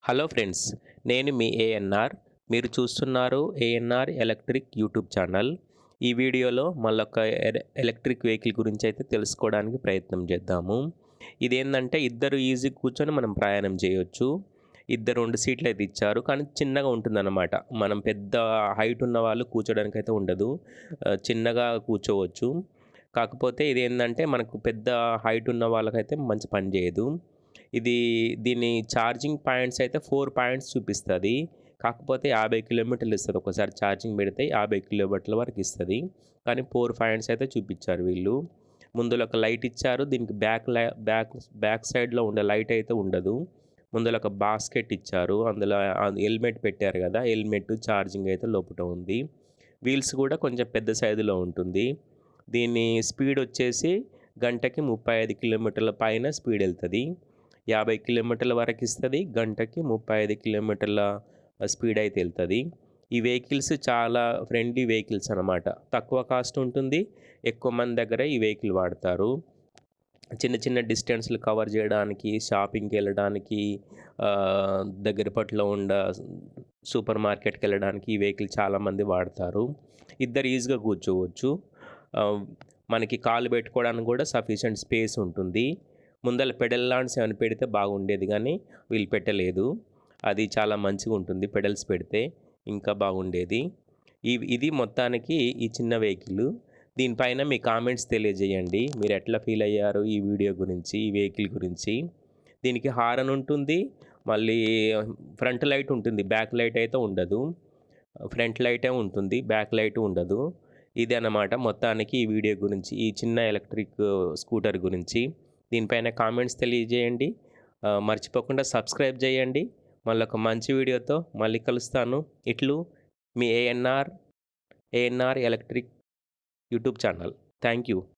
Hello friends, నేను మీ ఏఎన్ఆర్. మీరు చూస్తున్నారు ఏఎన్ఆర్ ఎలక్ట్రిక్ యూట్యూబ్ ఛానల్. ఈ వీడియోలో మళ్ళొక ఎలక్ట్రిక్ వెహికల్ గురించి అయితే తెలుసుకోవడానికి ప్రయత్నం చేద్దాము. ఇదేందంటే ఇద్దరు ఈజీగా కూర్చొని మనం ప్రయాణం చేయొచ్చు. ఇద్దరు 2 సీట్లు అయితే ఇచ్చారు. కానీ చిన్నగా ఉంటుందన్నమాట. మనం పెద్ద హైట్ ఉన్న వాళ్ళు కూర్చోడానికైతే ఉండదు. చిన్నగా కూర్చోవచ్చు. కాకపోతే ఇదేందంటే మనకు పెద్ద హైట్ ఉన్న వాళ్ళకైతే మంచి పని చేయదు. దీని ఛార్జింగ్ పాయింట్స్ అయితే 4 పాయింట్స్ చూపిస్తది. కాకపోతే 50 కిలోమీటర్లు ఇస్తది. ఒకసారి ఛార్జింగ్ పెడితే 50 కిలోమీటర్ల వరకు ఇస్తది. కానీ 4 పాయింట్స్ అయితే చూపిచ్చారు వీళ్ళు. ముందుల ఒక లైట్ ఇచ్చారు. దీనికి బ్యాక్ సైడ్‌లో ఉండే లైట్ అయితే ఉండదు. ముందల ఒక బాస్కెట్ ఇచ్చారు. అందులో హెల్మెట్ పెట్టారు గదా! హెల్మెట్, ఛార్జింగ్ అయితే లోపట ఉంది. వీల్స్ గూడా కొంచెం పెద్ద సైజులో ఉంటుంది. దీని స్పీడ్ వచ్చేసి గంటకి 35 కిలోమీటర్ల పైన స్పీడ్ ఎళ్తది. 50 కిలోమీటర్ల వరకు ఇస్తది. గంటకి 35 కిలోమీటర్ల స్పీడ్ అయితే ఎళ్తది. ఈ వెహికల్స్ చాలా ఫ్రెండ్లీ వెహికల్స్ అనమాట. తక్కువ కాస్ట్ ఉంటుంది. ఎక్కువ మంది దగ్గర ఈ వెహికల్ వాడతారు. చిన్న చిన్న డిస్టెన్స్‌లు కవర్ జేయడానికి, షాపింగ్‌కెళ్ళడానికి, దగ్గర పట్లో ఉన్న సూపర్ మార్కెట్‌కెళ్ళడానికి ఈ వెహికల్ చాలామంది వాడతారు. ఇద్దరు ఈజీగా కూర్చోవచ్చు. ఆహ్, మనకి కాళ్ళు పెట్టుకోవడానికి గూడా సఫిషియంట్ స్పేస్ ఉంటుంది. ముందల పెడల్ లాంటిస్ ఏమైనా పెడితే బాగుండేది గానీ, వీళ్ళు పెట్టలేదు. అది చాలా మంచిగుంటుంది పెడల్స్ పెడితే ఇంకా బాగుండేది. ఇది మొత్తానికి ఈ చిన్న వెహికలు. దీనిపైన మీ కామెంట్స్ తెలియజేయండి. మీరెట్లా ఫీలయ్యారు ఈ వీడియో గురించి, ఈ వెహికల్ గురించి. దీనికి హారన్ ఉంటుంది. మళ్ళీ ఫ్రంట్ లైట్ ఉంటుంది. బ్యాక్ లైట్ అయితే ఉండదు. ఫ్రంట్ లైటే ఉంటుంది. బ్యాక్ లైట్ ఉండదు. ఇదనమాట మొత్తానికి ఈ వీడియో గురించి. ఈ చిన్న ఎలక్ట్రిక్ స్కూటర్ గురించి. దీనిపైన కామెంట్స్ తెలియజేయండి. మర్చిపోకుండా సబ్స్క్రైబ్ జేయండి. మళ్ళొక మంచి వీడియోతో మళ్ళీ కలుస్తాను. ఇట్లు మీ ANR electric YouTube channel. Thank you.